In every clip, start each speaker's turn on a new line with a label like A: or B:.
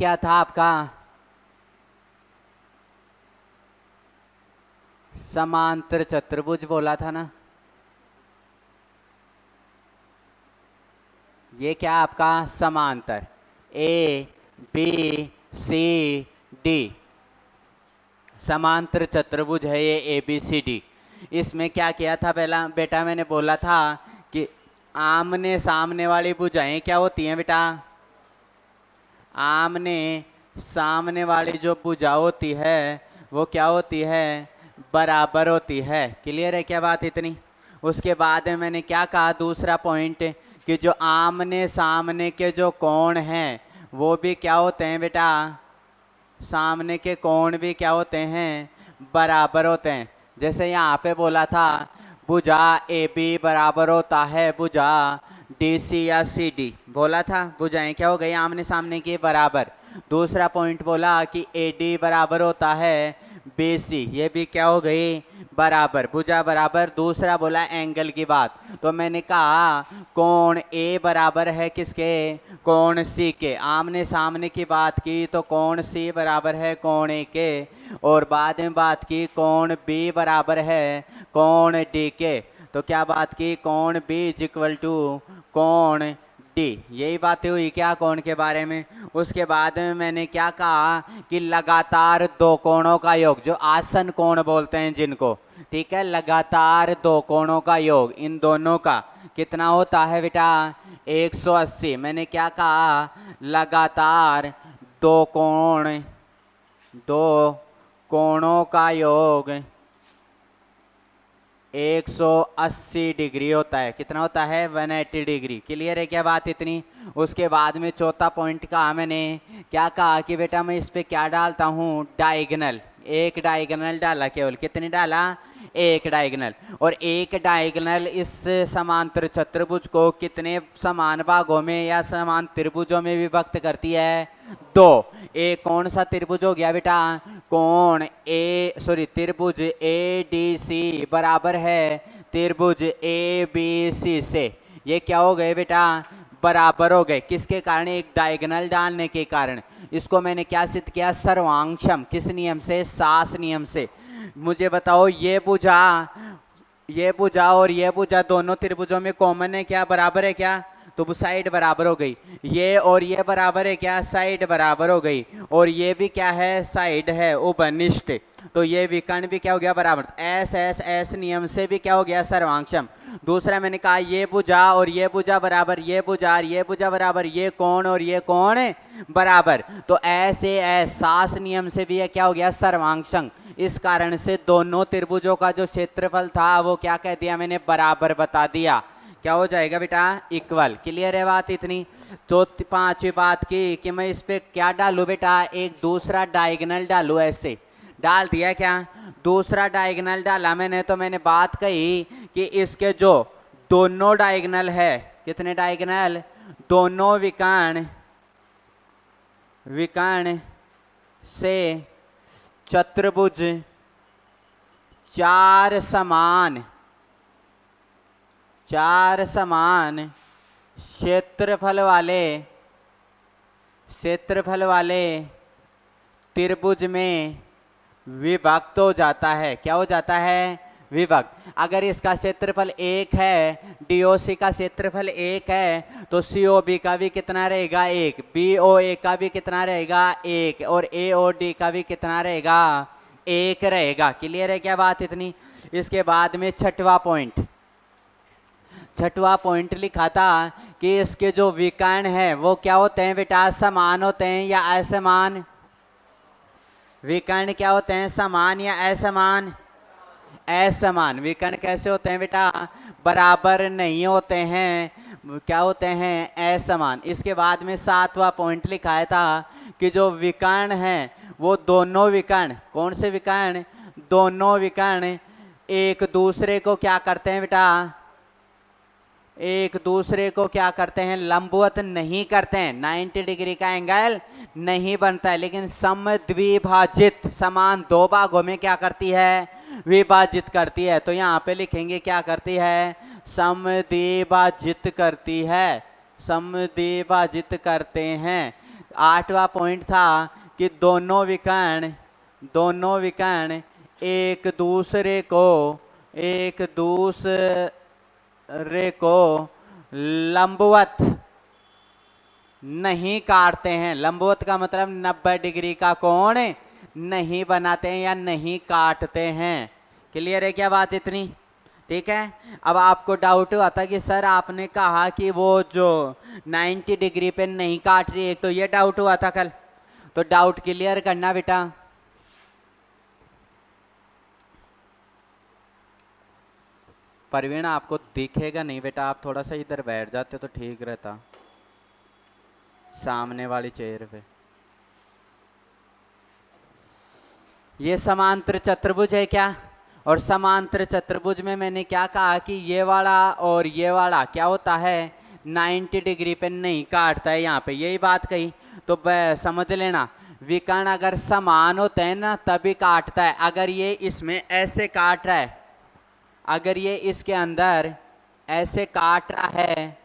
A: क्या था आपका? समांतर चतुर्भुज बोला था ना। ये क्या आपका समांतर ए बी सी डी समांतर चतुर्भुज है ये ए बी सी डी। इसमें क्या किया था पहला बेटा? मैंने बोला था कि आमने सामने वाली भुजाएं क्या होती हैं बेटा? आमने सामने वाली जो भुजा होती है वो क्या होती है? बराबर होती है। क्लियर है क्या बात इतनी? उसके बाद में मैंने क्या कहा दूसरा पॉइंट कि जो आमने सामने के जो कोण हैं वो भी क्या होते हैं बेटा? सामने के कोण भी क्या होते हैं? बराबर होते हैं। जैसे यहाँ पे बोला था भुजा ए बी बराबर होता है भुजा डी सी या सी डी, बोला था भुजाएं क्या हो गई आमने सामने की बराबर। दूसरा पॉइंट बोला कि ए डी बराबर होता है बी सी, ये भी क्या हो गई? बराबर, भुजा बराबर। दूसरा बोला एंगल की बात, तो मैंने कहा कोण ए बराबर है किसके? कोण सी के। आमने सामने की बात की तो कोण सी बराबर है कोण ए के, और बाद में बात की कोण बी बराबर है कोण डी के। तो क्या बात की? कोण बी इज इक्वल टू कोण डी। यही बातें हुई क्या कोण के बारे में। उसके बाद में मैंने क्या कहा कि लगातार दो कोणों का योग, जो आसन कोण बोलते हैं जिनको, ठीक है, लगातार दो कोणों का योग इन दोनों का कितना होता है बेटा? 180। मैंने क्या कहा? लगातार दो कोणों का योग 180 डिग्री होता है। कितना होता है? 180 डिग्री। क्लियर है क्या बात इतनी? उसके बाद में चौथा पॉइंट कहा मैंने, क्या कहा कि बेटा मैं इस पे क्या डालता हूँ? डायगोनल। एक डायगोनल डाला केवल। कितनी डाला? एक डायगोनल। और एक डायगोनल इस समांतर चतुर्भुज को कितने समान भागों में या समान त्रिभुजों में विभक्त करती है? दो। एक कौन सा त्रिभुज हो गया बेटा? त्रिभुज ए डी सी बराबर है त्रिभुज ए बी सी से। ये क्या हो गए बेटा? बराबर हो गए। किसके कारण? एक डायगोनल डालने के कारण। इसको मैंने क्या सिद्ध किया? सर्वांशम। किस नियम से? सास नियम से। मुझे बताओ ये भुजा और ये भुजा दोनों त्रिभुजों में कॉमन है क्या? बराबर है क्या? तो वो साइड बराबर हो गई। ये और ये बराबर है क्या? साइड बराबर हो गई। और ये भी क्या है? साइड है उभनिष्ठ। तो ये विकर्ण भी क्या हो गया? बराबर। एस एस एस नियम से भी क्या हो गया? सर्वांशम। दूसरा मैंने कहा ये भुजा और ये भुजा बराबर, ये भुजा और ये भुजा बराबर, ये कोण और ये कोण बराबर। तो ऐसे एस सास नियम से भी ये क्या हो गया? सर्वांशम। इस कारण से दोनों त्रिभुजों का जो क्षेत्रफल था वो क्या कह दिया मैंने? बराबर बता दिया। क्या हो जाएगा बेटा? इक्वल। क्लियर है बात इतनी? तो पांचवी बात की कि मैं इस पे क्या डालू बेटा? एक दूसरा डायगोनल डालू। ऐसे डाल दिया क्या? दूसरा डायगोनल डाला मैंने, तो मैंने बात कही कि इसके जो दोनों डायगोनल है, कितने डायगोनल? दोनों विकर्ण से चतुर्भुज चार समान क्षेत्रफल वाले त्रिभुज में विभक्त हो जाता है। क्या हो जाता है? विभक्त। अगर इसका क्षेत्रफल एक है, डीओसी का क्षेत्रफल एक है, तो सीओबी का भी कितना रहेगा? एक। बीओए का भी कितना रहेगा? एक। और एओडी का भी कितना रहेगा? एक रहेगा। क्लियर है क्या बात इतनी? इसके बाद में छठवां पॉइंट लिखा था कि इसके जो विकर्ण है वो क्या होते हैं बेटा? समान होते हैं या असमान? विकर्ण क्या होते हैं? समान या असमान? असमान। विकर्ण कैसे होते हैं बेटा? बराबर नहीं होते हैं। क्या होते हैं? असमान। इसके बाद में सातवां पॉइंट लिखा था कि जो विकर्ण हैं वो दोनों विकर्ण, कौन से विकर्ण? दोनों विकर्ण एक दूसरे को क्या करते हैं बेटा? एक दूसरे को क्या करते हैं? लंबवत नहीं करते हैं। 90 डिग्री का एंगल नहीं बनता है, लेकिन समद्विभाजित, समान दो भागों में क्या करती है? विभाजित करती है। तो यहाँ पे लिखेंगे क्या करती है? समद्विभाजित करती है। समद्विभाजित करते हैं। 8वां पॉइंट था कि दोनों विकर्ण एक दूसरे को लंबवत नहीं काटते हैं। लंबवत का मतलब 90 डिग्री का कोण नहीं बनाते हैं या नहीं काटते हैं। क्लियर है क्या बात इतनी? ठीक है। अब आपको डाउट हुआ था कि सर आपने कहा कि वो जो 90 डिग्री पे नहीं काट रही है, तो ये डाउट हुआ था कल, तो डाउट क्लियर करना बेटा। परवीन आपको दिखेगा नहीं बेटा, आप थोड़ा सा इधर बैठ जाते तो ठीक रहता, सामने वाली चेयर पे। ये समांतर चतुर्भुज है क्या? और समांतर चतुर्भुज में मैंने क्या कहा कि ये वाला और ये वाला क्या होता है, 90 डिग्री पे नहीं काटता है, यहाँ पे यही बात कही। तो समझ लेना, विकर्ण अगर समान होते हैं ना तभी काटता है। अगर ये इसमें ऐसे काट रहा है, अगर ये इसके अंदर ऐसे काट रहा है,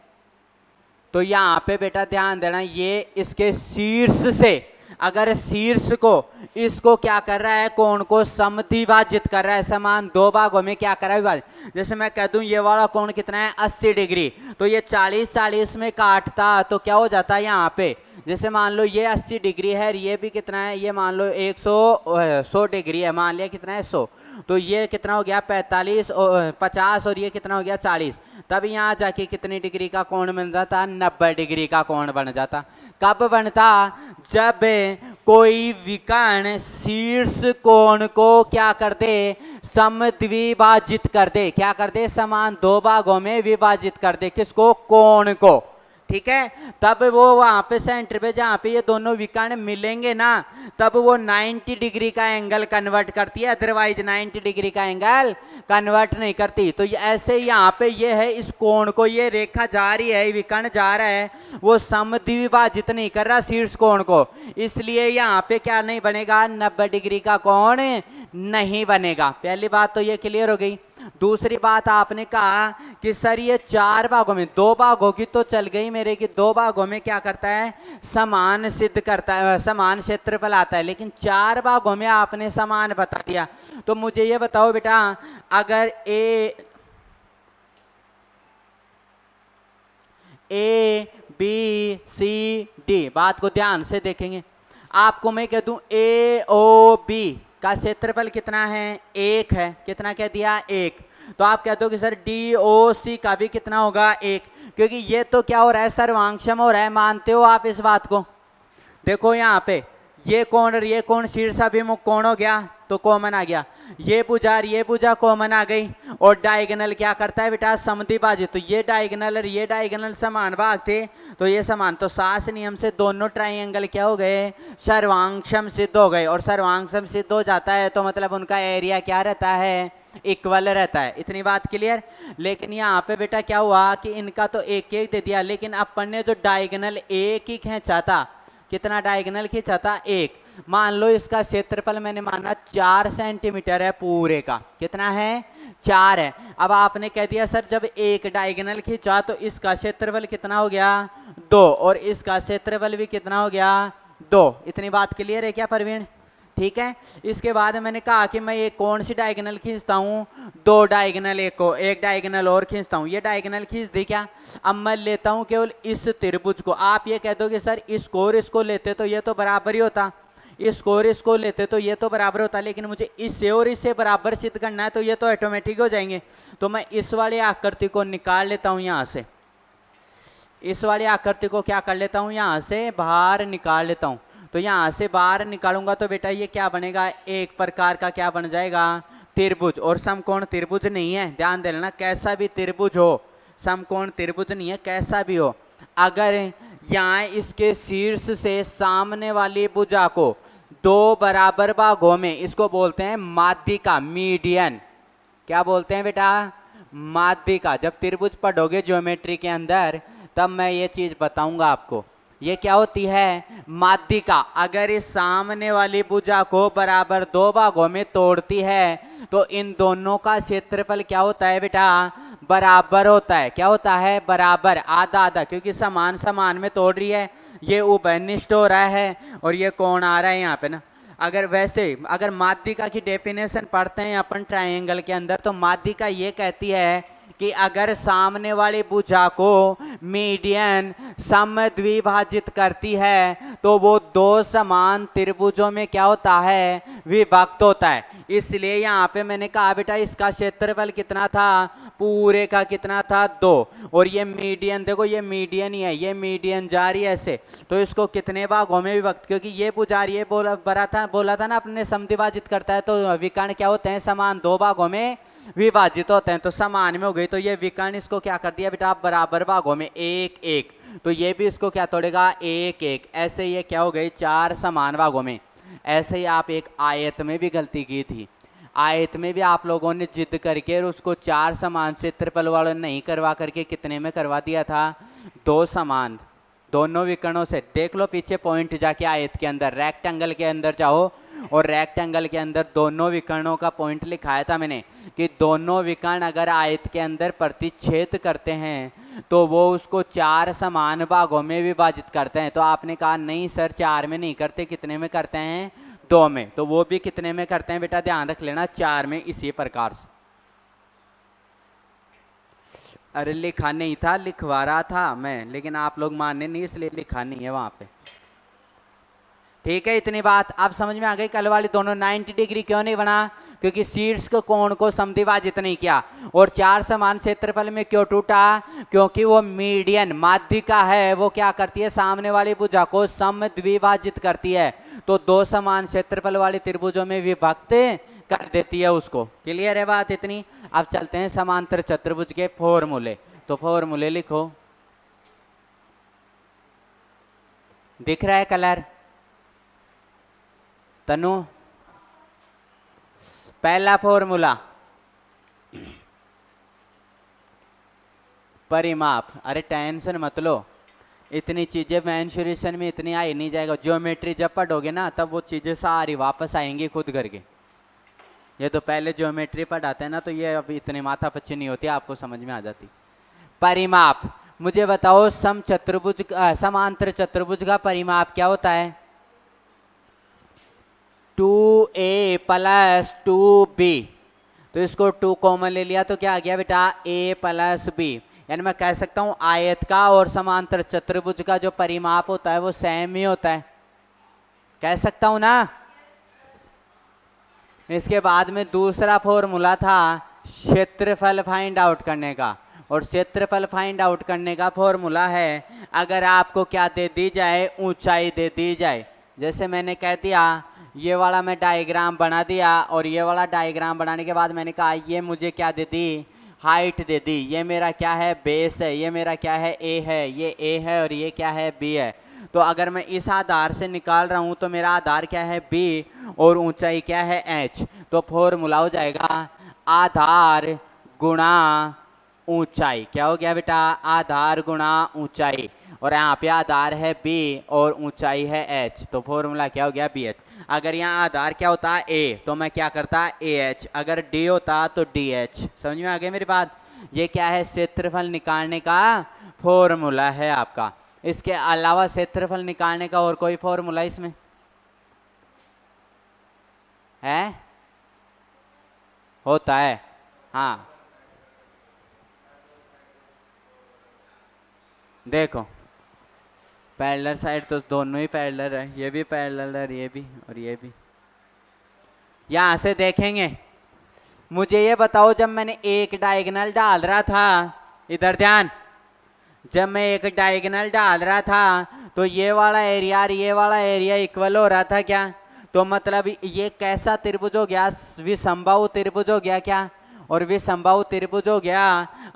A: तो यहाँ पे बेटा ध्यान देना, ये इसके शीर्ष से, अगर शीर्ष को इसको क्या कर रहा है, कोण को समद्विभाजित कर रहा है, समान दो भागों में क्या कर रहा है, विभाजित। जैसे मैं कह दूं ये वाला कोण कितना है 80 डिग्री, तो ये 40-40 में काटता तो क्या हो जाता है यहाँ पे, जैसे मान लो ये 80 डिग्री है, ये भी कितना है, ये मान लो 100 डिग्री है, मान लिया कितना है 100, तो ये कितना हो गया 45 और 50 और ये कितना हो गया 40। तब यहाँ जाके कितनी डिग्री का कोण बन जाता, 90 डिग्री का कोण बन जाता। कब बनता, जब कोई विकर्ण शीर्ष कोण को क्या कर दे, समद्विभाजित कर दे। क्या कर दे, समान दो भागों में विभाजित कर दे, किसको, कोण को। ठीक है, तब वो वहां पे सेंटर पे जहां पे ये दोनों विकर्ण मिलेंगे ना, तब वो 90 डिग्री का एंगल कन्वर्ट करती है, अदरवाइज 90 डिग्री का एंगल कन्वर्ट नहीं करती। तो ऐसे यहाँ पे ये है, इस कोण को, ये रेखा जा रही है, विकर्ण जा रहा है, वो समद्विभाजित नहीं कर रहा शीर्ष कोण को, इसलिए यहाँ पे क्या नहीं बनेगा, 90 डिग्री का कोण नहीं बनेगा। पहली बात तो ये क्लियर हो गई। दूसरी बात आपने कहा कि सर ये 4 भागों में, 2 भागों की तो चल गई मेरे की, 2 भागों में क्या करता है, समान सिद्ध करता है, समान क्षेत्रफल आता है, लेकिन 4 भागों में आपने समान बता दिया। तो मुझे ये बताओ बेटा, अगर ए बी सी डी, बात को ध्यान से देखेंगे, आपको मैं कह दूं ए ओ बी का क्षेत्रफल कितना है, 1 है, कितना कह दिया 1, तो आप कहते हो कि सर डी ओ सी का भी कितना होगा 1, क्योंकि ये तो क्या हो रहा है, सर्वांशम हो रहा है। मानते हो आप इस बात को? देखो यहाँ पे ये कोण शीर्षाभिमुख कोण हो गया, तो कॉमन आ गया, ये भुजा कॉमन आ गई, और डायगोनल क्या करता है बेटा, समद्विभाजित। तो ये डायगोनल और ये डायगोनल समान भाग थे, तो ये समान, तो सास नियम से दोनों ट्राइंगल क्या हो गए, सर्वांशम सिद्ध हो गए। और सर्वांशम सिद्ध हो जाता है तो मतलब उनका एरिया क्या रहता है, इक्वल रहता है। इतनी बात क्लियर। लेकिन यहाँ पे बेटा क्या हुआ कि इनका तो एक एक दे दिया, लेकिन अपन ने जो डायगोनल एक ही खींचा था, कितना डायगोनल खींचा था, 1। मान लो इसका क्षेत्रफल मैंने माना 4 सेंटीमीटर है पूरे का, कितना है, 4 है। अब आपने कह दिया सर जब एक डायगोनल खींचा तो इसका क्षेत्रफल कितना हो गया, 2, और इसका क्षेत्रफल भी कितना हो गया, 2। इतनी बात क्लियर है क्या परवीन? ठीक है। इसके बाद मैंने कहा कि मैं ये कौन सी डायगोनल खींचता हूँ, 2 डायगोनल, एक डायगोनल और खींचता हूँ। ये डायगोनल खींच दी क्या? अब मैं लेता हूँ केवल इस त्रिभुज को। आप ये कह दो कि सर इसको और इसको लेते तो ये तो बराबर ही होता, इसको और इसको लेते तो ये तो बराबर होता, लेकिन मुझे इससे और इससे बराबर सिद्ध करना है, तो ये तो ऑटोमेटिक हो जाएंगे। तो मैं इस वाली आकृति को निकाल लेता हूँ यहाँ से, इस वाली आकृति को क्या कर लेता हूँ, यहाँ से बाहर निकाल लेता हूँ। तो यहाँ से बाहर निकालूंगा तो बेटा ये क्या बनेगा, एक प्रकार का क्या बन जाएगा, त्रिभुज। और समकोण त्रिभुज नहीं है, ध्यान दे लेना, कैसा भी त्रिभुज हो, समकोण त्रिभुज नहीं है, कैसा भी हो। अगर यहाँ इसके शीर्ष से सामने वाली भुजा को 2 बराबर भागों में, इसको बोलते हैं माध्यिका, मीडियन। क्या बोलते हैं बेटा, माध्यिका। जब त्रिभुज पढ़ोगे ज्योमेट्री के अंदर तब मैं ये चीज बताऊंगा आपको। ये क्या होती है, माध्यिका। अगर इस सामने वाली भुजा को बराबर 2 भागों में तोड़ती है तो इन दोनों का क्षेत्रफल क्या होता है बेटा, बराबर होता है। क्या होता है, बराबर, आधा आधा, क्योंकि समान समान में तोड़ रही है। ये उभयनिष्ठ हो रहा है और ये कोण आ रहा है यहाँ पे ना। अगर वैसे अगर माध्यिका की डेफिनेशन पढ़ते हैं अपन ट्रायंगल के अंदर, तो माध्यिका ये कहती है कि अगर सामने वाली भुजा को मीडियन समद्विभाजित करती है तो वो दो समान त्रिभुजों में क्या होता है, विभक्त होता है। इसलिए यहाँ पे मैंने कहा बेटा इसका क्षेत्रफल कितना था, पूरे का कितना था, 2। और ये मीडियन देखो, ये मीडियन ही है, ये मीडियन जा रही है ऐसे, तो इसको कितने भागों में विभक्त, क्योंकि ये भुजा ये बोला था ना अपने समद्विभाजित करता है, तो विकर्ण क्या होते हैं, समान 2 भागों में विभाजित होते हैं, तो समान में हो गई। तो ये विकर्ण इसको क्या कर दिया बेटा, बराबर भागों में 1 1, तो ये भी इसको क्या तोड़ेगा, 1 1। ऐसे ये क्या हो गई, 4 समान भागों में। ऐसे ही आप एक आयत में भी गलती की थी, आयत में भी आप लोगों ने जिद करके उसको 4 समान क्षेत्रफल वाला नहीं करवा करके कितने में करवा दिया था, 2 समान, दोनों विकर्णों से। देख लो पीछे पॉइंट जाके आयत के अंदर, रेक्टेंगल के अंदर जाओ और रेक्टेंगल के अंदर दोनों विकर्णों का पॉइंट लिखाया था मैंने कि दोनों विकर्ण अगर आयत के अंदर प्रतिच्छेद करते हैं तो वो उसको 4 समान भागों में विभाजित करते हैं। तो आपने कहा नहीं सर 4 में नहीं करते, कितने में करते हैं, 2 में। तो वो भी कितने में करते हैं बेटा, ध्यान रख लेना, 4 में। इसी प्रकार से, अरे लिखा नहीं था, लिखवा रहा था मैं, लेकिन आप लोग माने नहीं इसलिए लिखा नहीं है वहां पे। ठीक है, इतनी बात अब समझ में आ गई। कल वाली दोनों 90 डिग्री क्यों नहीं बना, क्योंकि शीर्ष के कोण को समद्विभाजित नहीं किया। और 4 समान क्षेत्रफल में क्यों टूटा, क्योंकि वो मीडियन माध्यिका है, वो क्या करती है, सामने वाली भुजा को समद्विभाजित करती है, तो 2 समान क्षेत्रफल वाले त्रिभुजों में विभक्त कर देती है उसको। क्लियर है बात इतनी। अब चलते हैं समांतर चतुर्भुज के फॉर्मूले। तो फॉर्मूले लिखो, दिख रहा है कलर तनु। पहला फॉर्मूला परिमाप, अरे टेंशन मत लो, इतनी चीजें मेंसुरेशन में इतनी आई नहीं जाएगा। ज्योमेट्री जब पढ़ोगे ना तब वो चीजें सारी वापस आएंगी खुद करके। ये तो पहले ज्योमेट्री पढ़ाते हैं ना, तो ये अभी इतनी माथा पच्ची नहीं होती, आपको समझ में आ जाती। परिमाप, मुझे बताओ समचतुर्भुज समांतर चतुर्भुज का परिमाप क्या होता है, 2a + 2b। तो इसको 2 कॉमन ले लिया तो क्या आ गया बेटा, a + b। यानी मैं कह सकता हूं आयत का और समांतर चतुर्भुज का जो परिमाप होता है वो सेम ही होता है, कह सकता हूं ना। इसके बाद में दूसरा फॉर्मूला था क्षेत्रफल फाइंड आउट करने का, और क्षेत्रफल फाइंड आउट करने का फॉर्मूला है अगर आपको क्या दे दी जाए, ऊंचाई दे दी जाए। जैसे मैंने कह दिया, ये वाला मैं डायग्राम बना दिया, और ये वाला डायग्राम बनाने के बाद मैंने कहा ये मुझे क्या दे दी, हाइट दे दी। ये मेरा क्या है, बेस है, ये मेरा क्या है, ए है, ये ए है, और ये क्या है, बी है। तो अगर मैं इस आधार से निकाल रहा हूं तो मेरा आधार क्या है, बी, और ऊंचाई क्या है, एच। तो फॉर्मूला हो जाएगा आधार गुणा ऊंचाई। क्या हो गया बेटा, आधार गुणा ऊंचाई, और यहाँ पे आधार है बी और ऊंचाई है एच, तो फॉर्मूला क्या हो गया, बी एच। अगर यहाँ आधार क्या होता, ए, तो मैं क्या करता, ए एच। अगर डी होता तो डी एच। समझ में आ गई मेरी बात। ये क्या है, क्षेत्रफल निकालने का फॉर्मूला है आपका। इसके अलावा क्षेत्रफल निकालने का और कोई फॉर्मूला इसमें है, होता है, हाँ। देखो पैरेलल साइड तो दोनों ही पैरेलल है, ये भी पैरेलल है, ये भी और ये भी। यहां से देखेंगे, मुझे ये बताओ जब मैंने एक डायगोनल डाल रहा था, इधर ध्यान, जब मैं एक डायगोनल डाल रहा था तो ये वाला एरिया और ये वाला एरिया इक्वल हो रहा था क्या, तो मतलब ये कैसा त्रिभुज हो गया, विसंबाहु त्रिभुज हो गया क्या। और विसंबाहु त्रिभुज हो गया,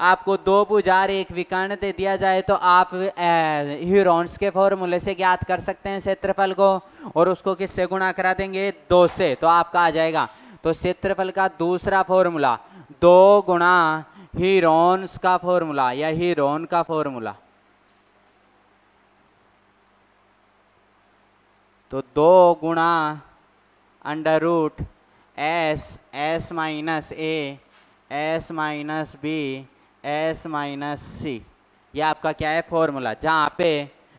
A: आपको 2 भुजा और एक विकर्ण दे दिया जाए तो आप ह्यूरॉन्स के फॉर्मूले से ज्ञात कर सकते हैं क्षेत्रफल को, और उसको किससे गुणा करा देंगे, 2 से, तो आपका आ जाएगा। तो क्षेत्रफल का दूसरा फॉर्मूला 2 गुणा ह्यूरॉन्स का फॉर्मूला या ह्यूरॉन का फॉर्मूला। तो 2 गुणा √ s s - a s - b s - c, ये आपका क्या है फॉर्मूला, जहाँ पे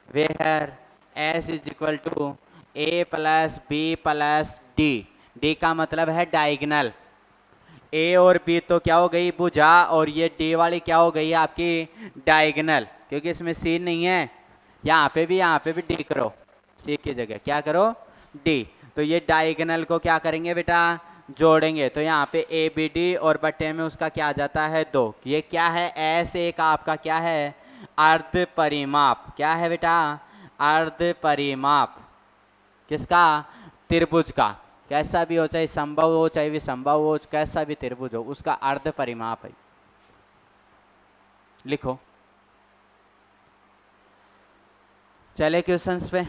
A: where S is equal to A plus B plus D. D का मतलब है डायगनल। ए और बी तो क्या हो गई भुजा, और ये डी वाली क्या हो गई आपकी डायगनल, क्योंकि इसमें सी नहीं है। यहाँ पे भी डी करो, सी की जगह क्या करो डी। तो ये डायगनल को क्या करेंगे बेटा जोड़ेंगे, तो यहाँ पे ए बी डी और बट्टे में उसका क्या आ जाता है 2। ये क्या है एस एक आपका क्या है अर्ध परिमाप। क्या है बेटा अर्ध परिमाप किसका त्रिभुज का। कैसा भी हो, चाहे संभव हो चाहे विसंभव हो, कैसा भी त्रिभुज हो उसका अर्ध परिमाप है। लिखो। चले क्वेश्चंस पे।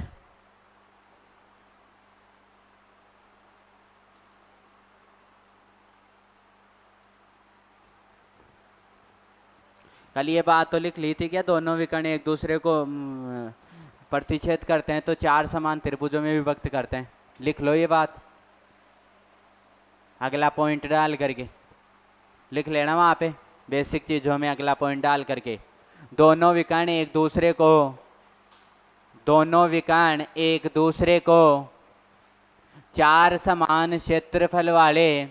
A: कल ये बात तो लिख ली थी क्या, दोनों विकर्ण एक दूसरे को प्रतिच्छेद करते हैं तो 4 समान त्रिभुजों में विभक्त करते हैं। लिख लो ये बात, अगला पॉइंट डाल करके लिख लेना वहाँ पे बेसिक चीज़ों में अगला पॉइंट डाल करके। दोनों विकर्ण एक दूसरे को 4 समान क्षेत्रफल वाले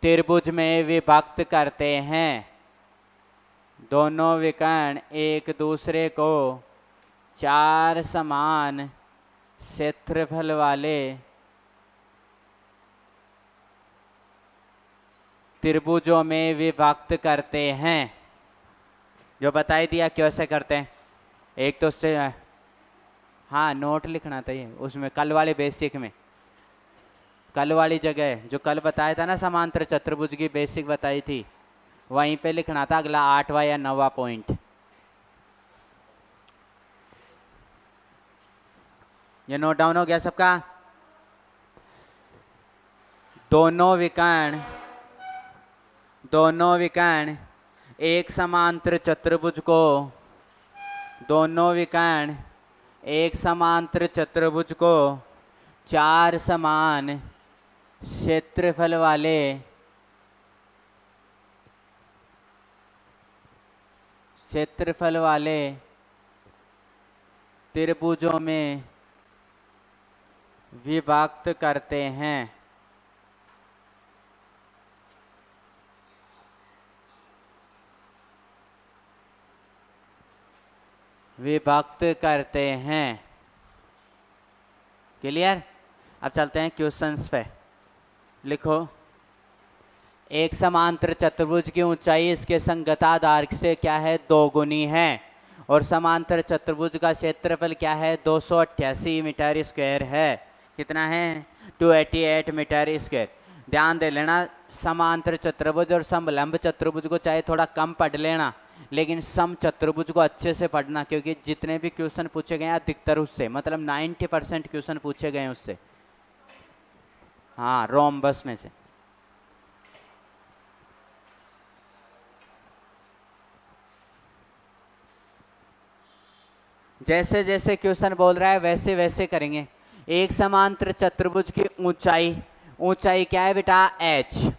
A: त्रिभुज में विभक्त करते हैं। दोनों विकर्ण एक दूसरे को 4 समान क्षेत्रफल वाले त्रिभुजों में विभक्त करते हैं। जो बताई दिया कैसे करते हैं, एक तो उससे हाँ नोट लिखना था ये उसमें कल वाले बेसिक में, कल वाली जगह जो कल बताया था ना समांतर चतुर्भुज की बेसिक बताई थी, वहीं पे लिखना था अगला 8वां या 9वां पॉइंट। ये नोट डाउन हो गया सबका। दोनों विकर्ण एक समांतर चतुर्भुज को 4 समान क्षेत्रफल वाले त्रिभुजों में विभक्त करते हैं। क्लियर। अब चलते हैं क्वेश्चंस पे। लिखो। एक समांतर चतुर्भुज की ऊंचाई इसके संगत आधार से क्या है 2 गुनी है, और समांतर चतुर्भुज का क्षेत्रफल क्या है 288 मीटर स्क्वायर है। कितना है 288 मीटर स्क्वायर। ध्यान दे लेना समांतर चतुर्भुज और समलंब चतुर्भुज को चाहे थोड़ा कम पढ़ लेना, लेकिन सम चतुर्भुज को अच्छे से पढ़ना, क्योंकि जितने भी क्वेश्चन पूछे गए हैं अधिकतर उससे, मतलब 90% क्वेश्चन पूछे गए हैं उससे, हाँ रोम्बस में से। जैसे जैसे क्वेश्चन बोल रहा है वैसे वैसे करेंगे। एक समांतर चतुर्भुज की ऊंचाई क्या है बेटा h।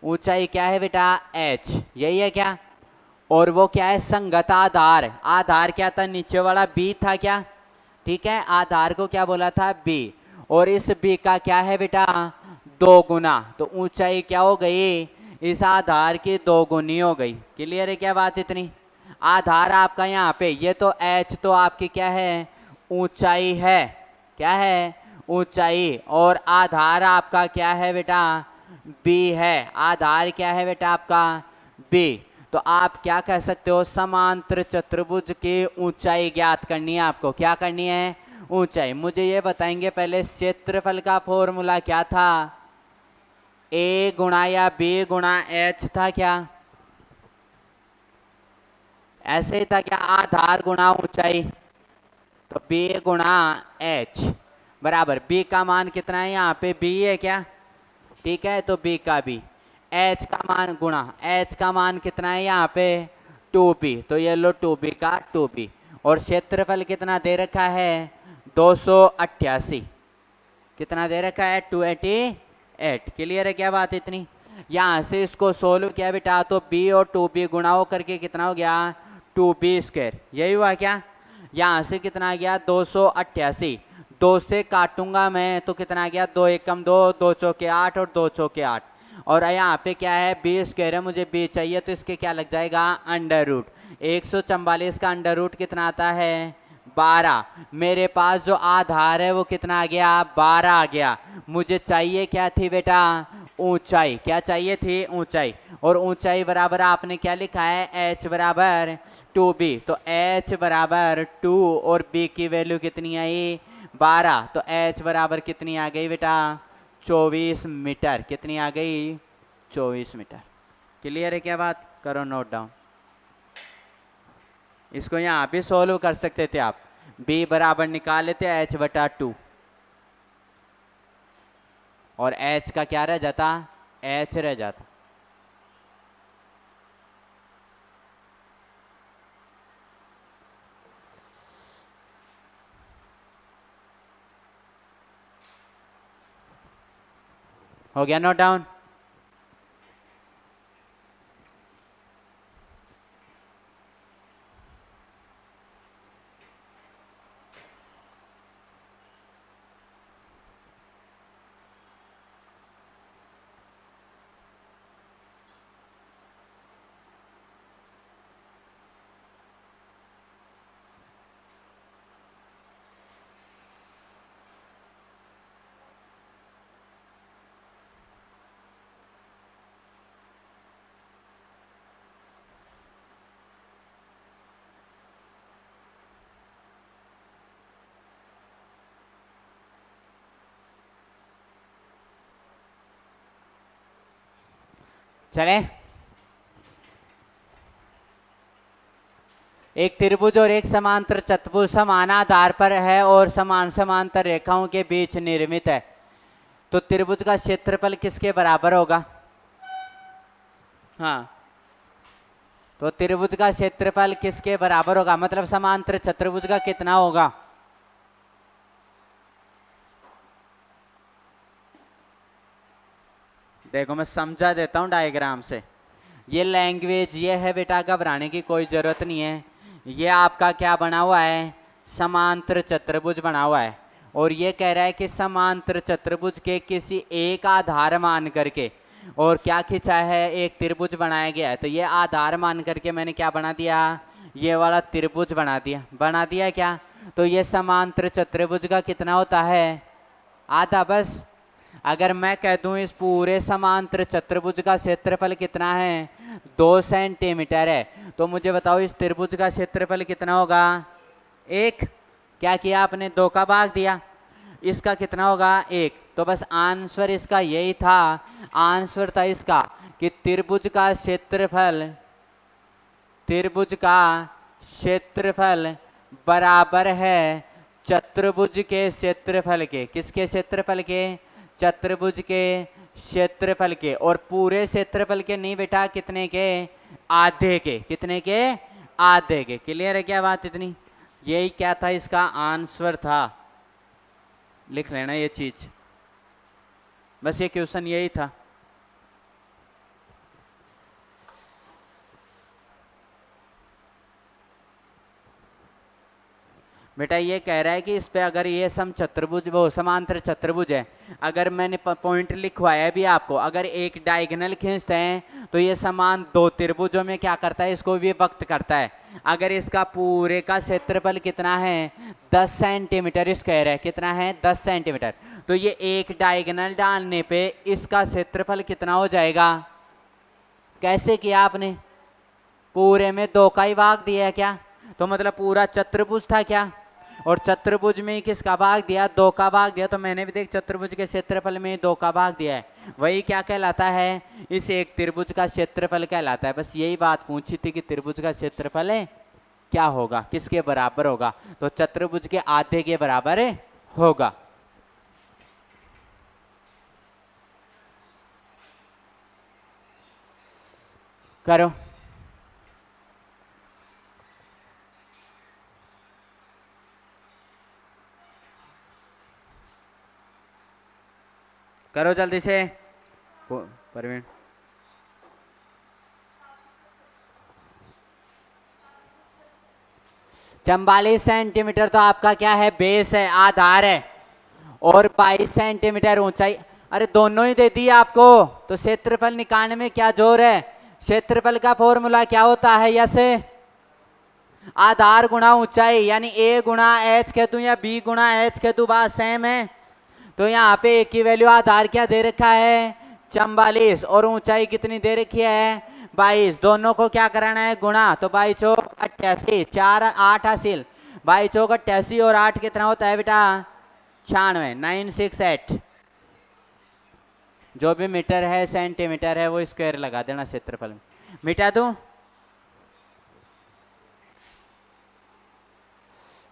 A: ऊंचाई क्या है बेटा h, यही है क्या। और वो क्या है संगत आधार। आधार क्या था नीचे वाला b था क्या, ठीक है। आधार को क्या बोला था b, और इस b का क्या है बेटा 2 गुना। तो ऊंचाई क्या हो गई इस आधार की 2 गुनी हो गई। क्लियर है क्या बात इतनी। आधार आपका यहाँ पे ये तो h तो आपकी क्या है ऊंचाई है, क्या है ऊंचाई, और आधार आपका क्या है बेटा b है। आधार क्या है बेटा आपका b। तो आप क्या कह सकते हो समांतर चतुर्भुज की ऊंचाई ज्ञात करनी है आपको। क्या करनी है ऊंचाई। मुझे ये बताएंगे पहले क्षेत्रफल का फॉर्मूला क्या था, a गुणा या b गुणा h था क्या, ऐसे ही था क्या आधार गुणा ऊंचाई। तो b गुणा h बराबर b का मान कितना है यहाँ पे b है क्या, ठीक है। तो b का b, h का मान गुणा h का मान कितना है यहाँ पे 2b, तो ये लो 2b का 2b, और क्षेत्रफल कितना दे रखा है 288। कितना दे रखा है 288। क्लियर है क्या बात इतनी। यहाँ से इसको सोल्व किया बेटा तो b और 2b गुणा हो करके कितना हो गया 2b², यही हुआ क्या? यहाँ से कितना आ गया 288, 2 से काटूंगा मैं तो कितना आ गया 2 एकम 2, 2 चौके 8 और 2 चौके 8। और यहाँ पे क्या है b² है, मुझे b चाहिए तो इसके क्या लग जाएगा अंडर रूट। 144 का अंडर रूट कितना आता है 12। मेरे पास जो आधार है वो कितना आ गया 12 आ गया। मुझे चाहिए क्या थी बेटा ऊंचाई, क्या चाहिए थी ऊंचाई। और ऊंचाई बराबर आपने क्या लिखा है h बराबर 2b, तो h बराबर 2 और b की वैल्यू कितनी आई 12, तो h बराबर कितनी आ गई बेटा 24 मीटर। कितनी आ गई 24 मीटर। क्लियर है क्या बात? करो नोट डाउन। इसको यहाँ भी सोल्व कर सकते थे आप, b बराबर निकाल लेते h/2 और h का क्या रह जाता h रह जाता। हो गया नोट डाउन? चले, एक त्रिभुज और एक समांतर चतुर्भुज समान आधार पर है और समान समांतर रेखाओं के बीच निर्मित है, तो त्रिभुज का क्षेत्रफल किसके बराबर होगा? हाँ, तो त्रिभुज का क्षेत्रफल किसके बराबर होगा, मतलब समांतर चतुर्भुज का कितना होगा? देखो मैं समझा देता हूं डायग्राम से। ये लैंग्वेज ये है बेटा, घबराने की कोई जरूरत नहीं है। ये आपका क्या बना हुआ है समांतर चतुर्भुज बना हुआ है, और ये कह रहा है कि समांतर चतुर्भुज के किसी एक आधार मान करके और क्या खींचा है एक त्रिभुज बनाया गया है। तो ये आधार मान करके मैंने क्या बना दिया ये वाला त्रिभुज बना दिया क्या? तो ये समांतर चतुर्भुज का कितना होता है आधा। बस अगर मैं कह दूं इस पूरे समांतर चतुर्भुज का क्षेत्रफल कितना है 2 सेंटीमीटर है, तो मुझे बताओ इस त्रिभुज का क्षेत्रफल कितना होगा 1। क्या किया आपने 2 का भाग दिया, इसका कितना होगा 1। तो बस आंसर इसका यही था, आंसर था इसका कि त्रिभुज का क्षेत्रफल बराबर है चतुर्भुज के क्षेत्रफल के। किसके क्षेत्रफल के? चतुर्भुज के क्षेत्रफल के। और पूरे क्षेत्रफल के नहीं बेटा, कितने के? आधे के। कितने के? आधे के। क्लियर है क्या बात इतनी? यही क्या था इसका आंसर था, लिख लेना ये चीज, बस ये क्वेश्चन यही था। बेटा ये कह रहा है कि इस पे अगर ये सम चतुर्भुज वो समांतर चतुर्भुज है, अगर मैंने पॉइंट लिखवाया भी आपको, अगर एक डायगोनल खींचते हैं तो ये समान 2 त्रिभुजों में क्या करता है इसको विभक्त करता है। अगर इसका पूरे का क्षेत्रफल कितना है 10 सेंटीमीटर स्क्वायर है, कितना है 10 सेंटीमीटर, तो ये एक डायगोनल डालने पे इसका क्षेत्रफल कितना हो जाएगा? कैसे किया आपने? पूरे में 2 का ही भाग दिया है क्या? तो मतलब पूरा चतुर्भुज था क्या? और चतुर्भुज में किसका भाग दिया 2 का भाग दिया, तो मैंने भी देख चतुर्भुज के क्षेत्रफल में 2 का भाग दिया है, वही क्या कहलाता है इस एक त्रिभुज का क्षेत्रफल कहलाता है। बस यही बात पूछी थी कि त्रिभुज का क्षेत्रफल है क्या होगा, किसके बराबर होगा? तो चतुर्भुज के आधे के बराबर होगा। करो करो जल्दी से परवीन। 44 सेंटीमीटर तो आपका क्या है, बेस है, आधार है, और 22 सेंटीमीटर ऊंचाई। अरे दोनों ही दे दिए आपको, तो क्षेत्रफल निकालने में क्या जोर है। क्षेत्रफल का फॉर्मूला क्या होता है, यस आधार गुणा ऊंचाई, यानी ए गुणा एच कह दूं या बी गुणा एच कह दूं, बात सेम है। तो यहाँ पे ए की वैल्यू आधार क्या दे रखा है 44, और ऊंचाई कितनी दे रखी है 22। दोनों को क्या कराना है गुणा, तो 22 चौक 88, 4 8 हासिल, 22 चौक 88 और 8 कितना होता है बेटा 96, 968। जो भी मीटर है सेंटीमीटर है वो स्क्वायर लगा देना क्षेत्रफल में। मिटा दूं,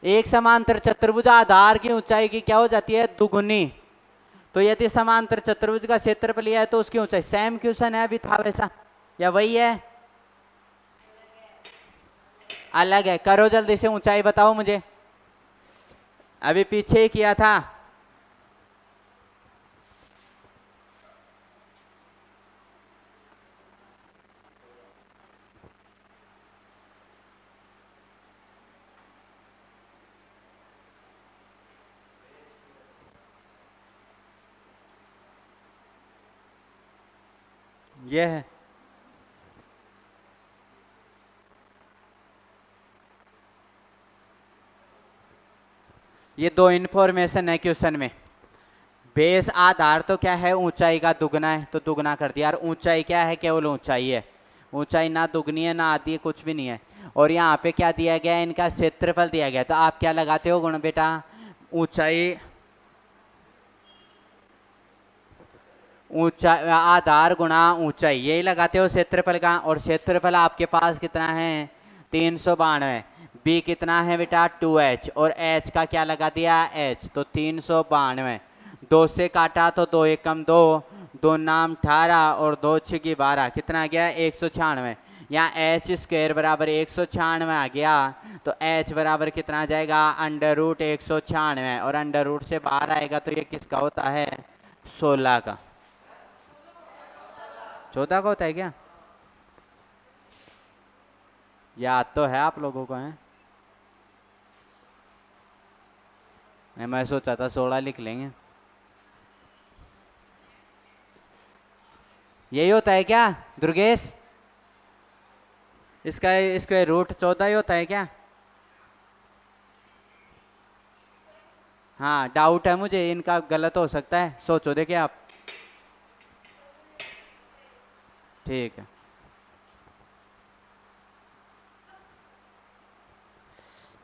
A: एक समांतर चतुर्भुज आधार की ऊंचाई की क्या हो जाती है दुगुनी। तो यदि समांतर चतुर्भुज का क्षेत्रफल लिया है तो उसकी ऊंचाई, सेम क्वेश्चन है अभी था वैसा या वही है, अलग है। करो जल्दी से, ऊंचाई बताओ मुझे, अभी पीछे ही किया था। ये है, ये दो इंफॉर्मेशन है क्वेश्चन में। बेस आधार तो क्या है ऊंचाई का दुगना है, तो दुगना कर दिया। और ऊंचाई क्या है, केवल ऊंचाई है, ऊंचाई ना दुगनी है ना आधी है, कुछ भी नहीं है। और यहाँ पे क्या दिया गया है, इनका क्षेत्रफल दिया गया, तो आप क्या लगाते हो गुण बेटा, ऊंचाई ऊंचा आधार गुणा ऊंचाई, यही लगाते हो क्षेत्रफल का। और क्षेत्रफल आपके पास कितना है 392, बी कितना है बेटा 2h, और h का क्या लगा दिया h, तो 392। 2 से काटा तो 2 एकम 2, 2 नाम 18 और 2 छिकी 12, कितना आ गया 196। यहाँ एच स्क्वायर बराबर 196 आ गया, तो h बराबर कितना आ जाएगा अंडर रूट 196, और अंडर रूट से बाहर आएगा तो ये किसका होता है 16 का। 14 का होता है क्या, याद तो है आप लोगों को है, मैं सोचा था 16 लिख लेंगे। यही होता है क्या दुर्गेश, इसका स्क्वायर रूट 14 ही होता है क्या। हाँ डाउट है मुझे, इनका गलत हो सकता है, सोचो देखिए आप। ठीक है,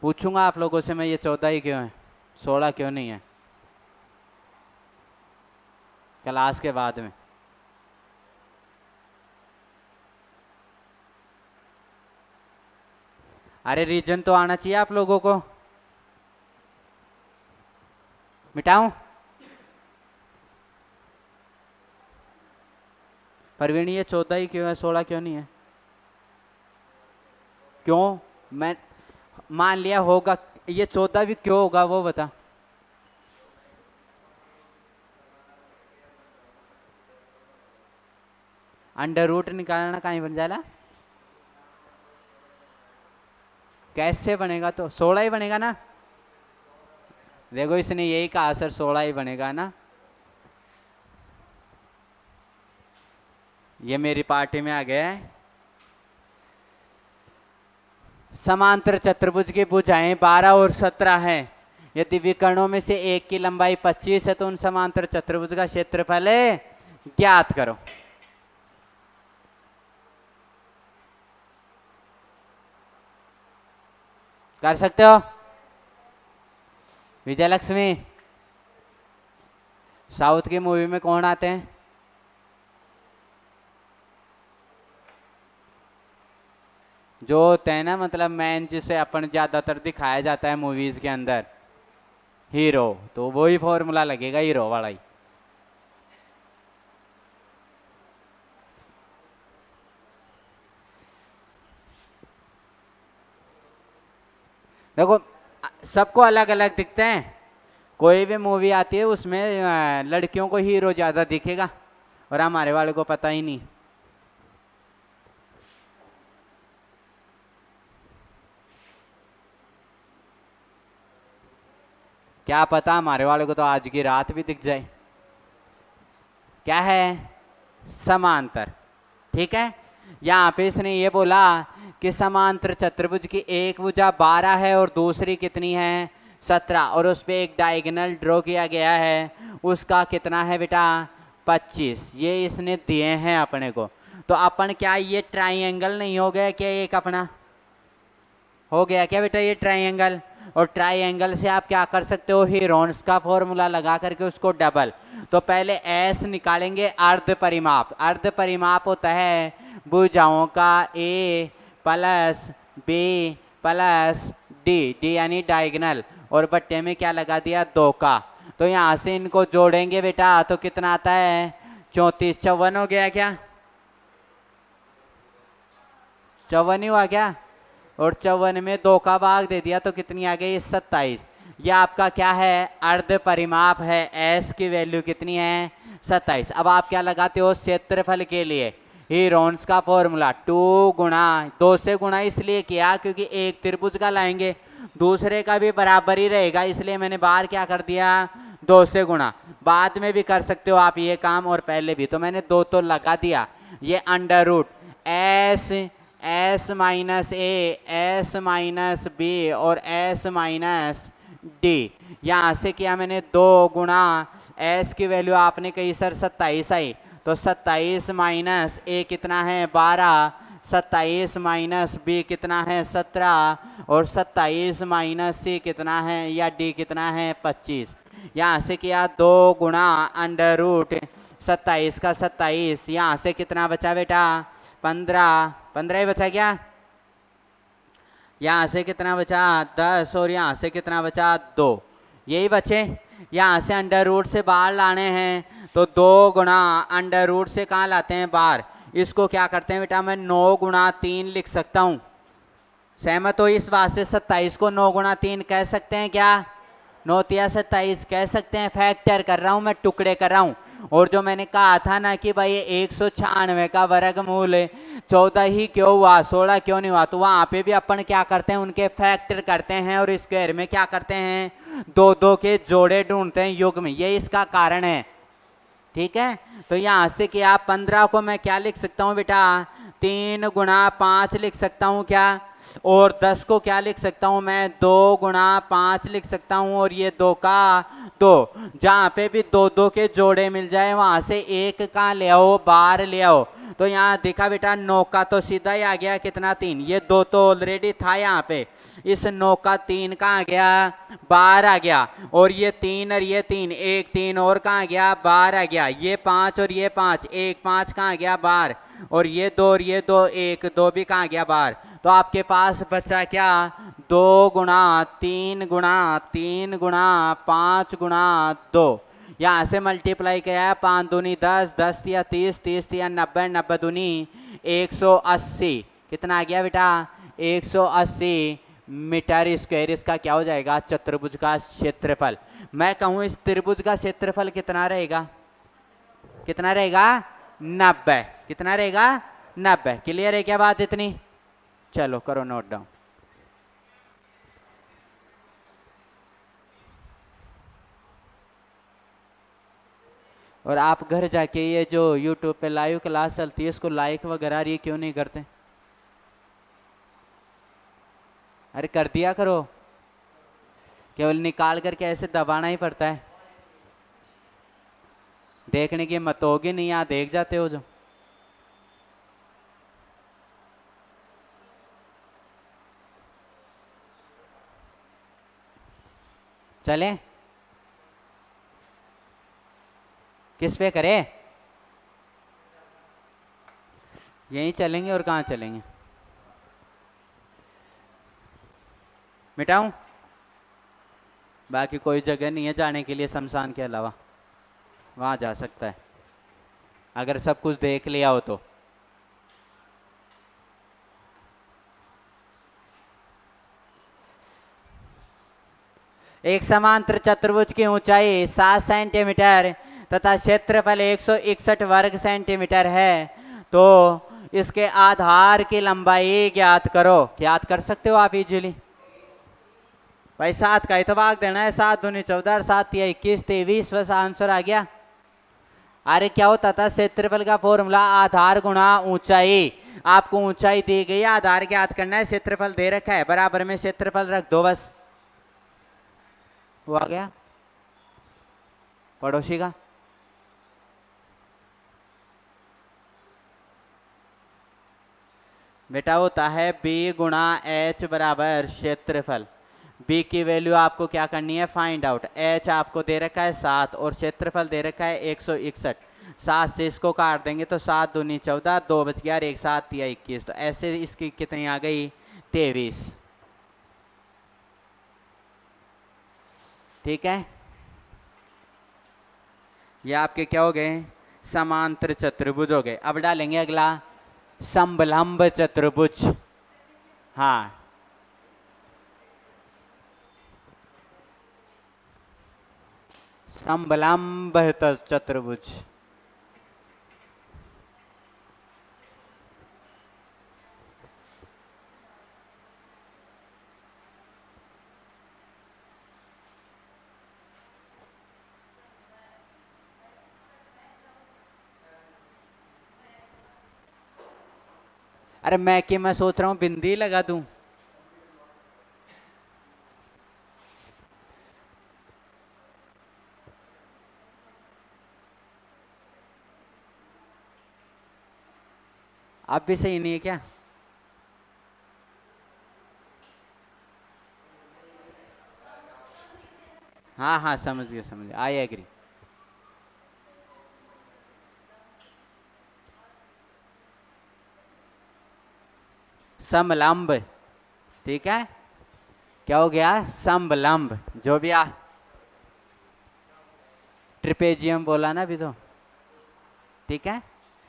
A: पूछूंगा आप लोगों से मैं, ये 14 ही क्यों है 16 क्यों नहीं है क्लास के बाद में। अरे रीजन तो आना चाहिए आप लोगों को। मिटाऊं, परवीन ये 14 ही क्यों है 16 क्यों नहीं है, क्यों मैं मान लिया होगा, ये 14 भी क्यों होगा वो बता। अंडर रूट निकालना कहीं बन जाएगा, कैसे बनेगा, तो 16 ही बनेगा ना। देखो इसने यही कहा सर 16 ही बनेगा ना, ये मेरी पार्टी में आ गया है। समांतर चतुर्भुज की भुजाएं 12 और 17 हैं। यदि विकर्णों में से एक की लंबाई 25 है तो उन समांतर चतुर्भुज का क्षेत्रफल ज्ञात करो। कर सकते हो विजय लक्ष्मी। साउथ की मूवी में कौन आते हैं, जो होते हैं ना मतलब मैन, जिसे अपन ज्यादातर दिखाया जाता है मूवीज के अंदर हीरो, तो वही फॉर्मूला लगेगा हीरो वाला ही। देखो सबको अलग अलग दिखते हैं, कोई भी मूवी आती है उसमें लड़कियों को हीरो ज्यादा दिखेगा और हमारे वाले को पता ही नहीं। क्या पता हमारे वाले को तो आज की रात भी दिख जाए। क्या है? समांतर। ठीक है, यहाँ पे इसने ये बोला कि समांतर चतुर्भुज की एक भुजा 12 है और दूसरी कितनी है? 17, और उस पर एक डायगोनल ड्रॉ किया गया है, उसका कितना है बेटा? 25। ये इसने दिए हैं अपने को। तो अपन क्या ये ट्राइंगल नहीं हो गया क्या? एक अपना हो गया क्या बेटा ये ट्राइंगल? और ट्राइंगल से आप क्या कर सकते हो? हीरोन्स का फॉर्मूला लगा करके उसको डबल। तो पहले एस निकालेंगे, अर्ध परिमाप। अर्ध परिमाप होता है भुजाओं का A plus B plus D, D यानी डायगोनल, और बट्टे में क्या लगा दिया? 2 का। तो यहाँ से इनको जोड़ेंगे बेटा तो कितना आता है? 34। 54 हो गया क्या? 54 ही हुआ क्या? और 54 में 2 का भाग दे दिया तो कितनी आ गई? 27। यह आपका क्या है? अर्ध परिमाप है। एस की वैल्यू कितनी है? 27। अब आप क्या लगाते हो क्षेत्रफल के लिए? हीरोन्स का फॉर्मूला 2 गुणा 2 से गुणा इसलिए किया क्योंकि एक त्रिभुज का लाएंगे, दूसरे का भी बराबर ही रहेगा, इसलिए मैंने बाहर क्या कर दिया? 2 से गुणा। बाद में भी कर सकते हो आप ये काम और पहले भी, तो मैंने 2 तो लगा दिया। ये under root S S minus A, S minus B और एस माइनस डी। यहाँ से किया मैंने 2 गुणा एस की वैल्यू आपने कही सर 27 आई, तो 27 माइनस ए कितना है? 12। 27 माइनस बी कितना है? 17। और 27 माइनस सी कितना है या डी कितना है? 25। यहाँ से किया 2 गुणा अंडर रूट 27 का 27। यहाँ से कितना बचा बेटा? 15। 15 ही बचा क्या? यहाँ से कितना बचा? 10। और यहाँ से कितना बचा? 2। यही बचे। यहाँ से अंडर रूट से बाहर लाने हैं तो 2 गुणा अंडर रूट से कहाँ लाते हैं? बाहर। इसको क्या करते हैं बेटा? मैं 9 गुणा 3 लिख सकता हूँ। सहमत हो इस बात से? 27 को 9 गुणा 3 कह सकते हैं क्या? 9 तिया 27 कह सकते हैं। फैक्टर कर रहा हूँ मैं, टुकड़े कर रहा हूँ। और जो मैंने कहा था ना कि भाई 196 का वर्गमूल 14 ही क्यों हुआ, 16 क्यों नहीं हुआ, तो वहाँ पे भी अपन क्या करते हैं? उनके फैक्टर करते हैं और स्क्वायर में क्या करते हैं? 2 के जोड़े ढूंढते हैं युग में। ये इसका कारण है। ठीक है, तो यहाँ से क्या 15 को मैं क्या लिख सकता हूँ बेटा? 3 गुणा 5 लिख सकता हूँ क्या? और 10 को क्या लिख सकता हूँ मैं? 2 गुणा 5 लिख सकता हूँ। और ये 2 का 2, जहाँ पे भी 2 के जोड़े मिल जाए वहाँ से एक कहाँ ले आओ? बाहर ले आओ। तो यहाँ देखा बेटा 9 का तो सीधा ही आ गया कितना? 3। ये 2 तो ऑलरेडी था यहाँ पे, इस 9 का 3 कहाँ आ गया? बाहर आ गया। और ये 3 और ये 3, एक 3 और कहाँ गया? बाहर आ गया। ये 5 और ये 5, एक 5 कहाँ गया? बाहर। और ये 2 और ये 2, एक 2 भी कहाँ गया? बाहर। तो आपके पास बचा क्या? 2 गुणा 3 गुणा 3 गुणा 5 गुणा 2। यहाँ से मल्टीप्लाई किया है, 5 दूनी 10, 10 तिया 30, 30 तिया 90, 90 दूनी 180। कितना आ गया बेटा? 180 मीटर स्क्वायर। इसका क्या हो जाएगा? चतुर्भुज का क्षेत्रफल। मैं कहूँ इस त्रिभुज का क्षेत्रफल कितना रहेगा? कितना रहेगा? 90। कितना रहेगा? 90। क्लियर है क्या बात इतनी? चलो करो नोट डाउन। और आप घर जाके ये जो YouTube पे लाइव क्लास चलती है इसको लाइक वगैरह ये क्यों नहीं करते? अरे कर दिया करो, केवल निकाल करके ऐसे दबाना ही पड़ता है। देखने की मत होगी नहीं, यहाँ देख जाते हो जो। चले किस पे करे? यहीं चलेंगे और कहाँ चलेंगे? मिटाऊं? बाकी कोई जगह नहीं है जाने के लिए शमशान के अलावा, वहाँ जा सकता है अगर सब कुछ देख लिया हो तो। एक समांतर चतुर्भुज की ऊंचाई 7 सेंटीमीटर तथा क्षेत्रफल 161 वर्ग सेंटीमीटर है, तो इसके आधार की लंबाई ज्ञात करो। ज्ञात कर सकते हो आप इजीली। भाई 7 का ही तो भाग देना है, 7 दूनी 14, 7 या 21, 23, बस आंसर आ गया। अरे क्या होता था क्षेत्रफल का फॉर्मूला आधार गुणा ऊंचाई। आपको ऊंचाई दी गई है, आधार ज्ञात करना है, क्षेत्रफल दे रखा है, बराबर में क्षेत्रफल रख दो बस, वो आ गया पड़ोसी का। बेटा होता है b गुणा h बराबर क्षेत्रफल। b की वैल्यू आपको क्या करनी है, फाइंड आउट। h आपको दे रखा है 7 और क्षेत्रफल दे रखा है 161। 7 से इसको काट देंगे तो 7 दूनी 14, 2 बच गया, 1 7 या 21, तो ऐसे इसकी कितनी आ गई, 23। ठीक है, ये आपके क्या हो गए, समांतर चतुर्भुज हो गए। अब डालेंगे अगला समलंब चतुर्भुज। हाँ, समलंब चतुर्भुज। अरे मैं सोच रहा हूँ बिंदी लगा दूं। अब भी सही नहीं है क्या? हाँ हाँ समझ गया, आई एग्री। समलंब, ठीक है, क्या हो गया, समलंब, जो भी आ ट्रिपेजियम बोला ना अभी तो, ठीक है,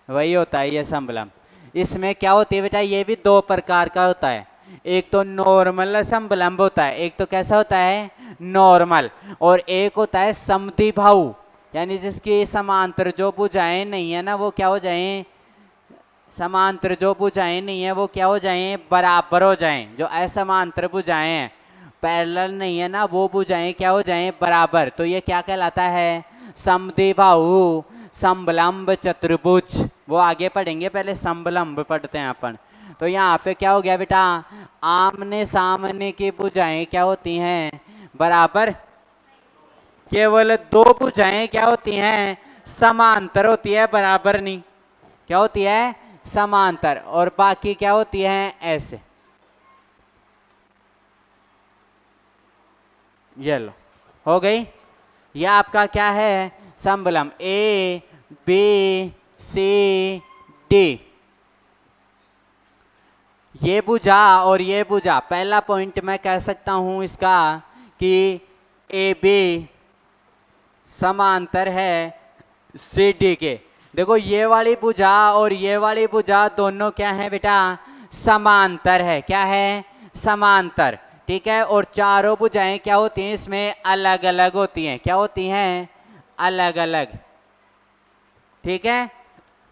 A: वही होता है ये समलंब। इसमें क्या होती है बेटा, ये भी 2 प्रकार का होता है। एक तो नॉर्मल समलंब होता है, एक तो कैसा होता है, नॉर्मल, और एक होता है समद्विबाहु, यानी जिसकी समांतर जो भुजाएं नहीं है ना वो क्या हो जाएं, समांतर जो भुजाएं नहीं है वो क्या हो जाएं, बराबर हो जाएं। जो असमांतर भुजाएं हैं, पैरेलल नहीं है ना, वो भुजाएं क्या हो जाएं, बराबर। तो ये क्या कहलाता है, समद्विबाहु समलंब चतुर्भुज। वो आगे पढ़ेंगे, पहले समलंब पढ़ते हैं अपन। तो यहाँ पे क्या हो गया बेटा, आमने सामने की भुजाएं क्या होती हैं, बराबर। केवल 2 भुजाएं क्या होती हैं, समांतर होती है, बराबर नहीं। क्या होती है, समांतर, और बाकी क्या होती है, ऐसे। ये लो, हो गई। ये आपका क्या है, समलंब ए बी सी डी। ये भुजा और ये भुजा, पहला पॉइंट मैं कह सकता हूं इसका कि ए बी समांतर है सी डी के। देखो ये वाली भुजा और ये वाली भुजा दोनों क्या है बेटा, समांतर है। क्या है, समांतर, ठीक है। और चारों भुजाएं क्या होती हैं, इसमें अलग अलग होती हैं। क्या होती हैं, अलग अलग, ठीक है।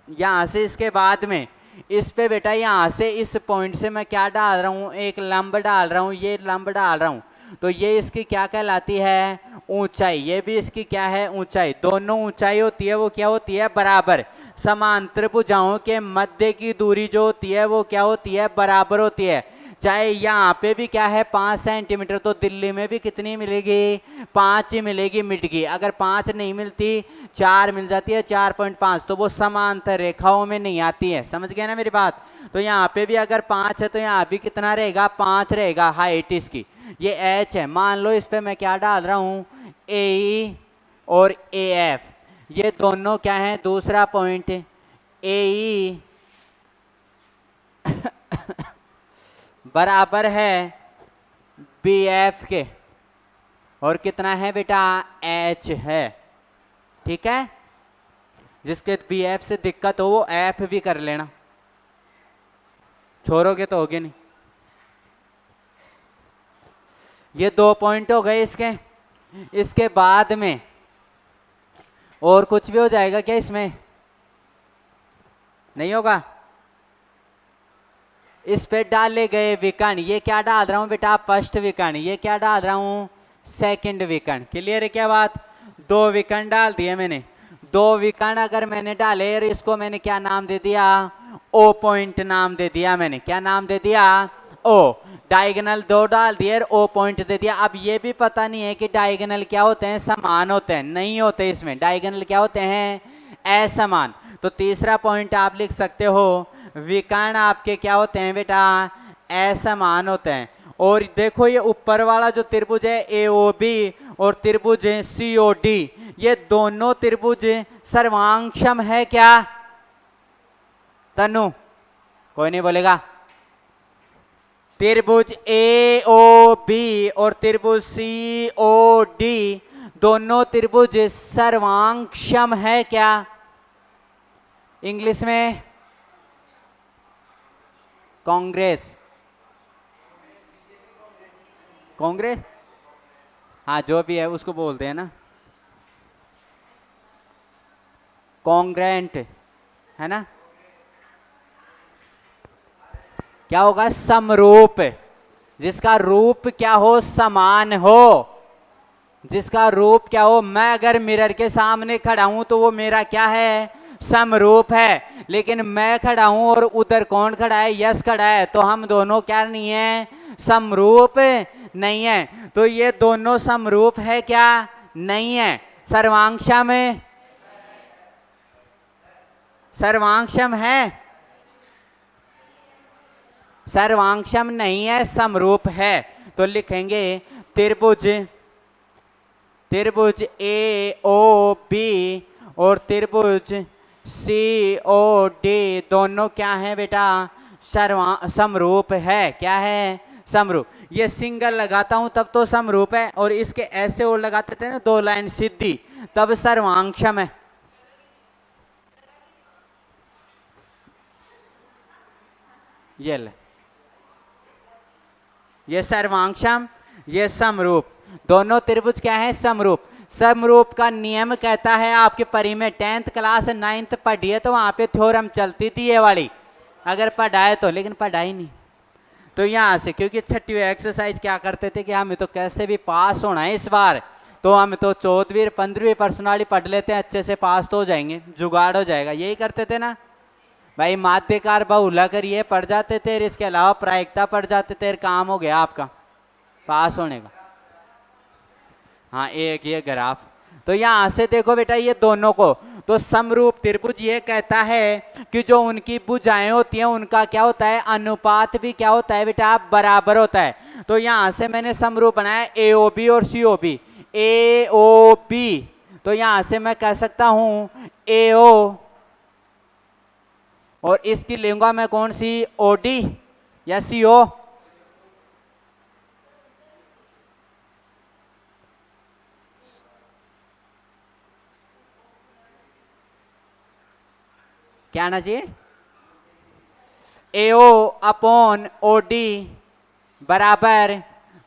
A: यहां से इसके बाद में इस पे बेटा, यहां से इस पॉइंट से मैं क्या डाल रहा हूं, एक लंब डाल रहा हूं, ये लंब डाल रहा हूं, तो ये इसकी क्या कहलाती है, ऊंचाई। ये भी इसकी क्या है, ऊंचाई। दोनों ऊंचाई होती है वो क्या होती है, बराबर। समांतर भुजाओं के मध्य की दूरी जो होती है वो क्या होती है, बराबर होती है। चाहे यहाँ पे भी क्या है 5 सेंटीमीटर, तो दिल्ली में भी कितनी मिलेगी, 5 ही मिलेगी, मिट गई। अगर 5 नहीं मिलती, 4 मिल जाती है, 4.5, तो वो समांतर रेखाओं में नहीं आती है। समझ गए ना मेरी बात। तो यहाँ पे भी अगर 5 है तो यहाँ भी कितना रहेगा, 5 रहेगा हाइट इसकी। ये एच है, मान लो इस पे मैं क्या डाल रहा हूँ, ए और ए एफ, ये दोनों क्या है, दूसरा पॉइंट ए बराबर है बी एफ के, और कितना है बेटा, एच है, ठीक है। जिसके बी एफ से दिक्कत हो वो एफ भी कर लेना, छोड़ोगे तो होगे नहीं। ये 2 पॉइंट हो गए इसके। इसके बाद में और कुछ भी हो जाएगा क्या, इसमें नहीं होगा। इस पे डाले गए विकर्ण, ये क्या डाल रहा हूं बेटा, फर्स्ट विकर्ण, ये क्या डाल रहा हूं, सेकंड विकर्ण। क्लियर है क्या बात? दो विकर्ण डाल दिए मैंने। दो विकर्ण अगर मैंने डाले और इसको मैंने क्या नाम दे दिया, ओ पॉइंट नाम दे दिया मैंने। क्या नाम दे दिया, ओ। डायगोनल दो डाल दिए और ओ पॉइंट दे दिया। अब ये भी पता नहीं है कि डायगोनल क्या होते हैं, समान होते हैं, नहीं होते। इसमें डायगोनल क्या होते हैं, असमान। तो तीसरा पॉइंट आप लिख सकते हो, विकर्ण आपके क्या होते हैं बेटा, असमान होते हैं। और देखो ये ऊपर वाला जो त्रिभुज है AOB और त्रिभुज COD, ये दोनों त्रिभुज सर्वांगसम है क्या? तनु कोई नहीं बोलेगा। त्रिभुज AOB और त्रिभुज COD दोनों त्रिभुज सर्वांगसम है क्या? इंग्लिश में कांग्रेस, कांग्रेस, हाँ जो भी है उसको बोलते हैं ना, कॉन्ग्रेंट है ना। क्या होगा, समरूप, जिसका रूप क्या हो, समान हो, जिसका रूप क्या हो। मैं अगर मिरर के सामने खड़ा हूं तो वो मेरा क्या है, समरूप है। लेकिन मैं खड़ा हूं और उधर कौन खड़ा है, यश खड़ा है, तो हम दोनों क्या नहीं है, समरूप नहीं है। तो ये दोनों समरूप है क्या, नहीं है। सर्वांगसम है, सर्वांगसम है, सर्वांगसम नहीं है, समरूप है। तो लिखेंगे त्रिभुज, त्रिभुज AOB और त्रिभुज COD दोनों क्या है बेटा, समरूप है। क्या है, समरूप। ये सिंगल लगाता हूं तब तो समरूप है, और इसके ऐसे और लगाते थे ना, दो लाइन सीधी, तब सर्वांगसम है। ये ले, ये सर्वांगसम, ये समरूप, दोनों त्रिभुज क्या है, समरूप। समरूप का नियम कहता है, आपके परी में 10th क्लास 9th पढ़ी है तो वहां पे थ्योरम चलती थी ये वाली, अगर पढ़ाए तो, लेकिन पढ़ाई नहीं। तो यहां से, क्योंकि छठी एक्सरसाइज क्या करते थे कि हमें तो कैसे भी पास होना है इस बार, तो हम तो 14वीं 15वीं पर्सनाली पढ़ लेते हैं, अच्छे से पास तो हो जाएंगे, जुगाड़ हो जाएगा, यही करते थे ना भाई। माध्यकार बहुला कर ये पढ़ जाते थे, इसके अलावा प्रायिकता पढ़ जाते थे, काम हो गया आपका पास होने का। हाँ एक ये ग्राफ, तो यहां से देखो बेटा ये दोनों को, तो समरूप त्रिभुज ये कहता है कि जो उनकी भुजाएं होती हैं उनका क्या होता है, अनुपात भी क्या होता है बेटा, बराबर होता है। तो यहां से मैंने समरूप बनाया AOB और COB, AOB, तो यहां से मैं कह सकता हूं AO, और इसकी लूंगा मैं कौन सी, OD या CO, क्या आना चाहिए, AO अपॉन OD बराबर,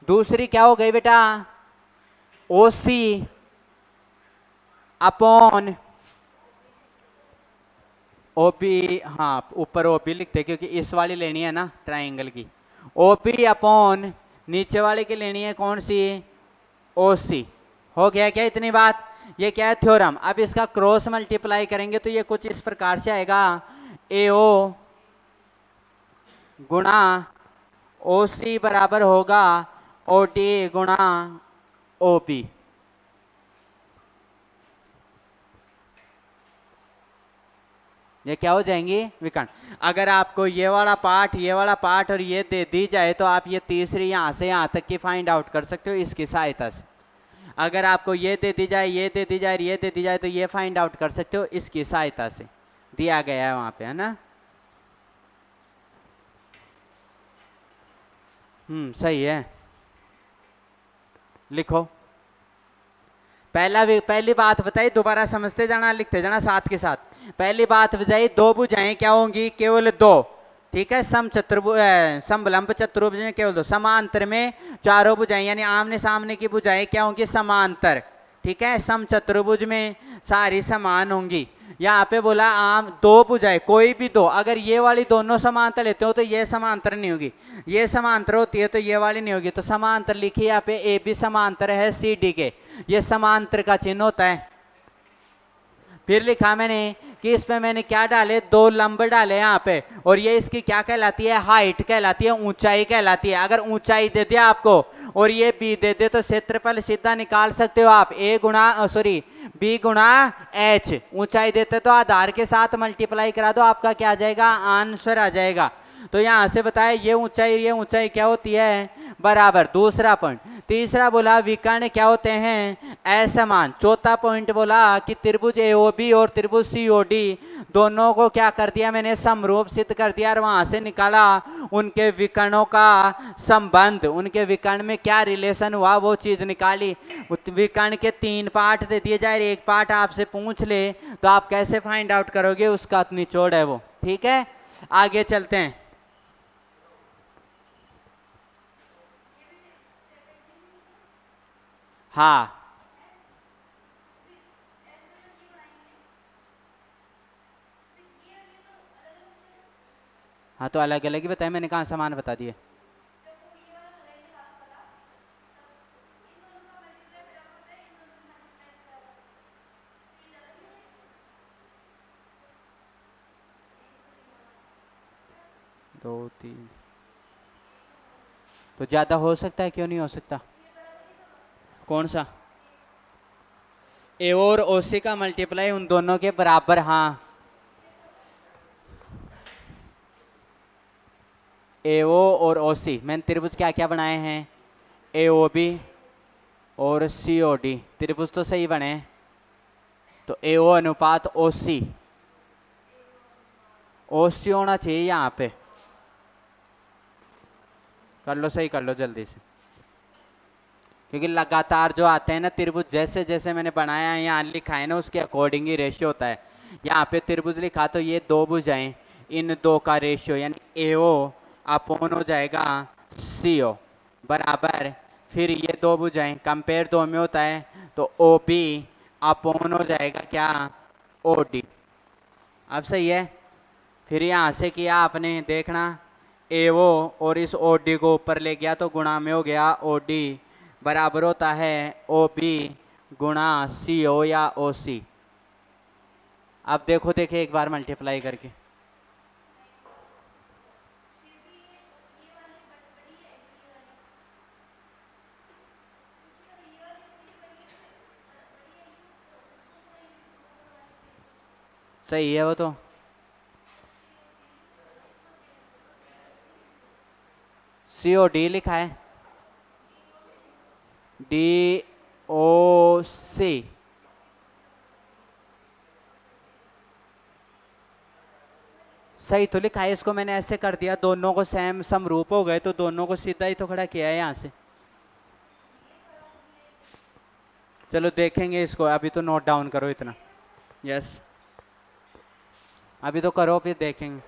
A: दूसरी क्या हो गई बेटा, OC अपॉन OB, हाँ ऊपर OB लिखते क्योंकि इस वाली लेनी है ना ट्राइंगल की, OB अपॉन नीचे वाले की लेनी है कौन सी, OC। हो गया क्या इतनी बात, ये क्या है, थ्योरम। अब इसका क्रॉस मल्टीप्लाई करेंगे तो ये कुछ इस प्रकार से आएगा, AO गुणा OC बराबर होगा OD गुणा OB। ये क्या हो जाएंगी, विकर्ण। अगर आपको ये वाला पार्ट, ये वाला पार्ट और ये दे दी जाए तो आप ये तीसरी यहाँ से यहाँ तक की फाइंड आउट कर सकते हो इसकी सहायता से। अगर आपको ये दे दी जाए, ये दे दी जाए, ये दे दी जाए, तो ये फाइंड आउट कर सकते हो इसकी सहायता से, दिया गया है वहां पे, है ना। सही है, लिखो। पहली बात बताई, दोबारा समझते जाना, लिखते जाना साथ के साथ। पहली बात बताई, दो भुजाएं क्या होंगी, केवल दो, ठीक है। समलंब चतुर्भुज में केवल दो, समांतर में चारों भुजाएं, यानी आमने सामने की भुजाएं क्या होंगी, समांतर, ठीक है। सम चतुर्भुज में सारी समान होंगी, यहाँ पे बोला आम दो भुजाएं कोई भी दो, अगर ये वाली दोनों समांतर लेते हो तो ये समांतर नहीं होगी, ये समांतर होती है तो ये वाली नहीं होगी, तो समांतर लिखिए यहाँ पे ए बी समांतर है सी डी के, ये समांतर का चिन्ह होता है। फिर लिखा मैंने कि इसमें मैंने क्या डाले, दो लंब डाले यहाँ पे, और ये इसकी क्या कहलाती है, हाइट कहलाती है, ऊंचाई कहलाती है। अगर ऊंचाई दे दिया आपको और ये बी दे दे तो क्षेत्रफल सीधा निकाल सकते हो आप, ए गुणा सॉरी बी गुणा एच। ऊंचाई देते तो आधार के साथ मल्टीप्लाई करा दो, आपका क्या आ जाएगा, आंसर आ जाएगा। तो यहां से बताया ये ऊंचाई क्या होती है, बराबर। दूसरा पॉइंट। तीसरा बोला विकर्ण क्या होते हैं, असमान। चौथा पॉइंट बोला कि त्रिभुज एओबी और त्रिभुज सीओडी दोनों को क्या कर दिया मैंने, समरूप सिद्ध कर दिया, और वहां से निकाला उनके विकर्णों का संबंध, उनके विकर्ण में क्या रिलेशन हुआ वो चीज निकाली। विकर्ण के 3 पार्ट दे दिए जाए, एक पार्ट आपसे पूछ ले तो आप कैसे फाइंड आउट करोगे, उसका निचोड़ है वो। ठीक है, आगे चलते हैं। हाँ हाँ, तो अलग अलग ही बताए मैंने, कहाँ समान बता दिए। दो तीन तो ज्यादा हो सकता है, क्यों नहीं हो सकता। कौन सा, ए और ओ सी का मल्टीप्लाई उन दोनों के बराबर। हाँ, ए ओ और ओ सी मैंने त्रिभुज क्या क्या बनाए हैं, ए ओ बी और सी ओ डी, त्रिभुज तो सही बने। तो ए ओ अनुपात ओ सी होना चाहिए यहाँ पे। कर लो, सही कर लो जल्दी से, क्योंकि लगातार जो आते हैं ना त्रिभुज, जैसे जैसे मैंने बनाया है यहाँ लिखा है ना उसके अकॉर्डिंग ही रेशियो होता है। यहाँ पे त्रिभुज लिखा तो ये दो भुजाएं, इन दो का रेशियो यानी एओ अपोन हो जाएगा सीओ, बराबर। फिर ये दो भुजाएं कंपेयर दो में होता है, तो ओ बी अपोन हो जाएगा क्या, ओ डी। अब सही है। फिर यहाँ से किया आपने, देखना ए ओ और इस ओ डी को ऊपर ले गया तो गुणा में हो गया ओ डी, बराबर होता है ओ बी गुणा सी ओ या ओ सी। अब देखो देखे एक बार मल्टीप्लाई करके, सही है वो तो। सी ओ डी लिखा है, डी ओ सी। सही तो लिखा है, इसको मैंने ऐसे कर दिया, दोनों को सेम समरूप हो गए तो दोनों को सीधा ही तो खड़ा किया है यहाँ से। चलो देखेंगे इसको, अभी तो नोट डाउन करो इतना। यस, अभी तो करो फिर देखेंगे।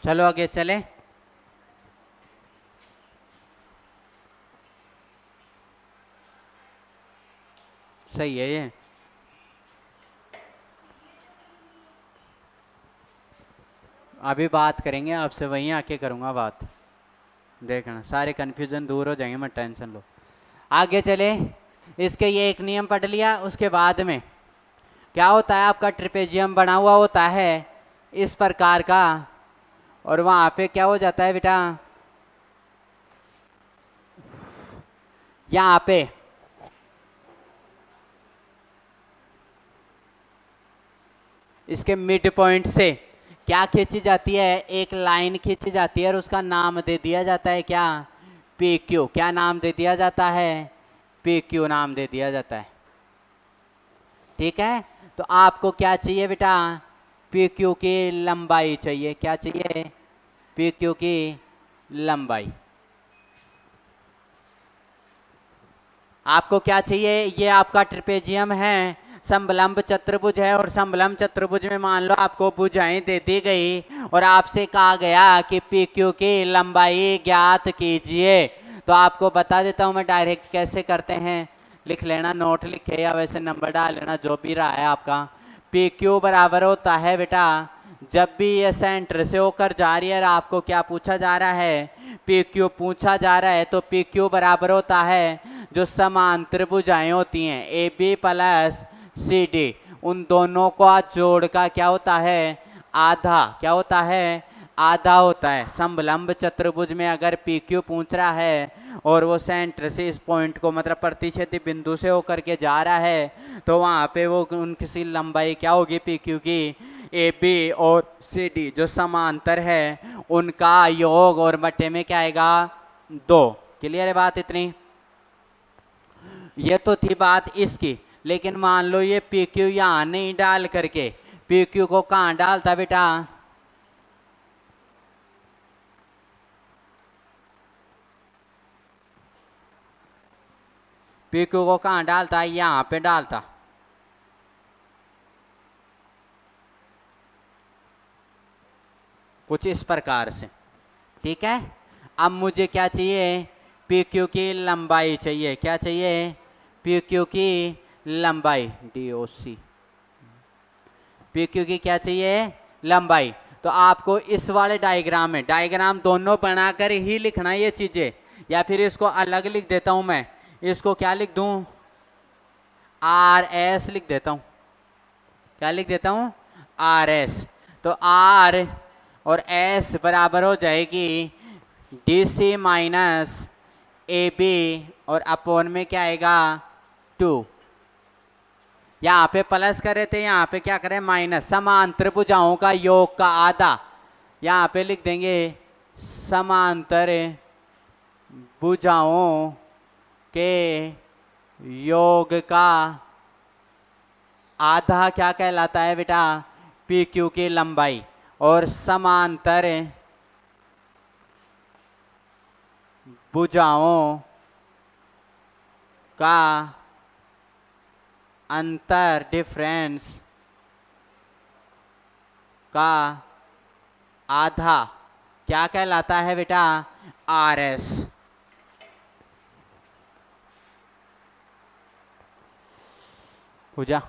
A: चलो आगे चले। सही है ये। अभी बात करेंगे आपसे, वहीं आके करूँगा बात, देखना सारे कन्फ्यूज़न दूर हो जाएंगे, मत टेंशन लो। आगे चले, इसके ये एक नियम पढ़ लिया, उसके बाद में क्या होता है, आपका ट्रिपेजियम बना हुआ होता है इस प्रकार का, और वहाँ पे क्या हो जाता है बेटा, यहाँ पे इसके मिड पॉइंट से क्या खींची जाती है, एक लाइन खींची जाती है और उसका नाम दे दिया जाता है क्या, पी क्यू। क्या नाम दे दिया जाता है, पी क्यू नाम दे दिया जाता है। ठीक है, तो आपको क्या चाहिए बेटा, पी क्यू की लंबाई चाहिए। क्या चाहिए, पी क्यू की लंबाई। आपको क्या चाहिए, ये आपका ट्रिपेजियम है, समलंब चतुर्भुज है, और समलंब चतुर्भुज में मान लो आपको भुजाएं दे दी गई और आपसे कहा गया कि पी क्यू की लंबाई ज्ञात कीजिए। तो आपको बता देता हूं मैं डायरेक्ट कैसे करते हैं, लिख लेना, नोट लिखे या वैसे नंबर डाल लेना, जो भी रहा है आपका। पी क्यू बराबर होता है बेटा, जब भी ये सेंटर से होकर जा रही है, आपको क्या पूछा जा रहा है, पी क्यू पूछा जा रहा है, तो पी क्यू बराबर होता है जो समांतर भुजाएं होती हैं A B plus C D, उन दोनों को जोड़ का क्या होता है, आधा। क्या होता है, आधा होता है। समलंब चतुर्भुज में अगर पी क्यू पूछ रहा है और वो सेंटर से इस पॉइंट को मतलब प्रतिच्छेदी बिंदु से होकर के जा रहा है, तो वहाँ पे वो उनकी लंबाई क्या होगी पी क्यू की, ए बी और सी डी जो समांतर है उनका योग, और बटे में क्या आएगा, 2। क्लियर है बात इतनी। ये तो थी बात इसकी, लेकिन मान लो ये पी क्यू यहाँ नहीं डाल करके, पी क्यू को कहाँ डालता बेटा, पी क्यू को कहाँ डालता, यहाँ पे डालता। कुछ इस प्रकार से। ठीक है, अब मुझे क्या चाहिए, पी क्यू की लंबाई चाहिए। क्या चाहिए, पी क्यू की लंबाई, डी ओ सी, पी क्यू की क्या चाहिए, लंबाई। तो आपको इस वाले डायग्राम में, डायग्राम दोनों बनाकर ही लिखना ये चीजें, या फिर इसको अलग लिख देता हूं मैं, इसको क्या लिख दूं, आर एस लिख देता हूं। क्या लिख देता हूं, आर एस। तो आर और एस बराबर हो जाएगी D C minus A B, और अपोन में क्या आएगा 2। यहाँ पे प्लस करे थे, यहाँ पे क्या करें माइनस। समांतर भुजाओं का योग का आधा, यहाँ पे लिख देंगे समांतर भुजाओं के योग का आधा क्या कहलाता है बेटा, पी क्यू की लंबाई। और समांतर भुजाओं का अंतर, डिफरेंस का आधा क्या कहलाता है बेटा, आर एस। हो जा।